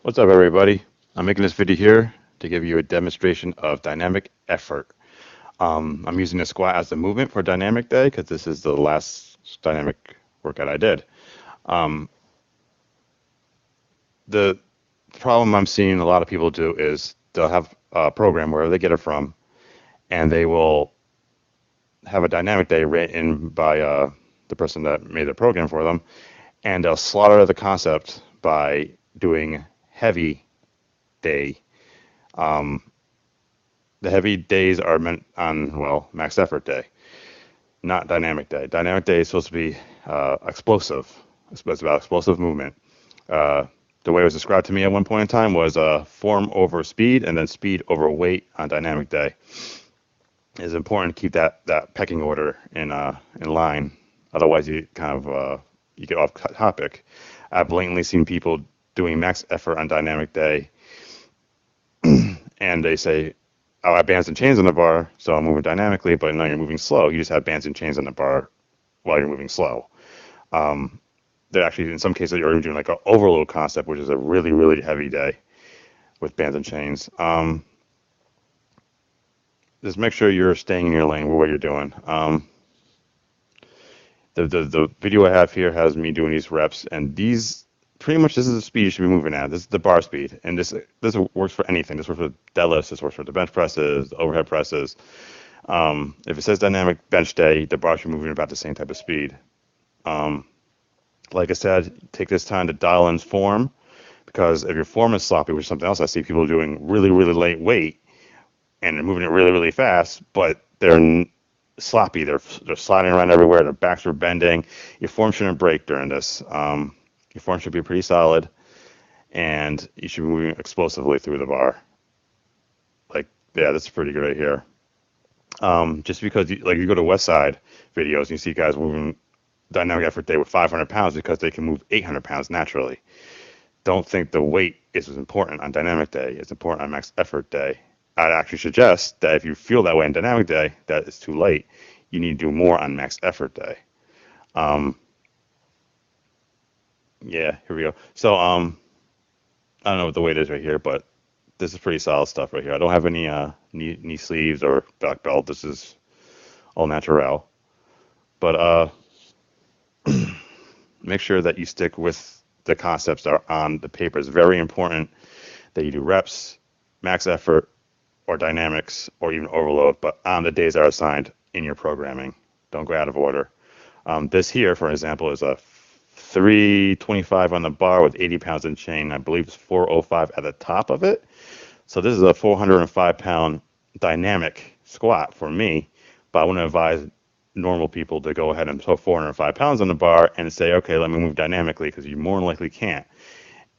What's up, everybody? I'm making this video here to give you a demonstration of dynamic effort. I'm using the squat as the movement for dynamic day because this is the last dynamic workout I did. Um, the problem I'm seeing a lot of people do is they'll have a program wherever they get it from, and they will have a dynamic day written by the person that made the program for them, and they'll slaughter the concept by doing heavy day. Um, the heavy days are meant on, well, max effort day, not dynamic day. Dynamic day is supposed to be explosive. It's about explosive movement. Uh, the way it was described to me at one point in time was form over speed and then speed over weight on dynamic day. It's important to keep that pecking order in line. Otherwise, you kind of you get off topic. I've blatantly seen people doing max effort on dynamic day, and they say, "Oh, I have bands and chains on the bar, so I'm moving dynamically." But no, you're moving slow. You just have bands and chains on the bar while you're moving slow. Um, they're actually, in some cases, you're doing like an overload concept, which is a really, really heavy day with bands and chains. Just make sure you're staying in your lane with what you're doing. The video I have here has me doing these reps, and these pretty much this is the speed you should be moving at. This is the bar speed, and this works for anything. This works for deadlifts. This works for the bench presses, the overhead presses. If it says dynamic bench day, the bar should be moving about the same type of speed. Um, like I said, take this time to dial in form because if your form is sloppy, which is something else I see people doing really, really light weight and they're moving it really, really fast, but sloppy. They're sliding around everywhere. Their backs are bending. Your form shouldn't break during this. Your form should be pretty solid, and you should be moving explosively through the bar. Like, yeah, that's pretty good right here. Just because you go to West Side videos and you see guys moving dynamic effort day with 500 pounds because they can move 800 pounds naturally. Don't think the weight is as important on dynamic day. It's important on max effort day. I'd actually suggest that if you feel that way on dynamic day, that it's too late. You need to do more on max effort day. Um, yeah, here we go. So, I don't know what the weight is right here, but this is pretty solid stuff right here. I don't have any knee sleeves or back belt. This is all natural. But make sure that you stick with the concepts that are on the paper. It's very important that you do reps, max effort, or dynamics, or even overload, but on the days that are assigned in your programming. Don't go out of order. This here, for example, is a 325 on the bar with 80 pounds in chain. I believe it's 405 at the top of it. So this is a 405-pound dynamic squat for me, but I want to advise normal people to go ahead and put 405 pounds on the bar and say, okay, let me move dynamically because you more than likely can't.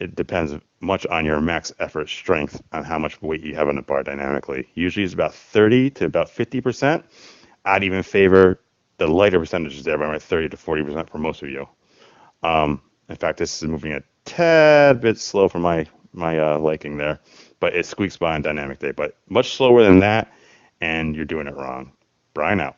It depends much on your max effort strength on how much weight you have on the bar dynamically. Usually it's about 30 to about 50%. I'd even favor the lighter percentages there, by 30 to 40% for most of you. In fact, this is moving a tad bit slow for my liking there, but it squeaks by on dynamic day. But much slower than that, and you're doing it wrong. Brian out.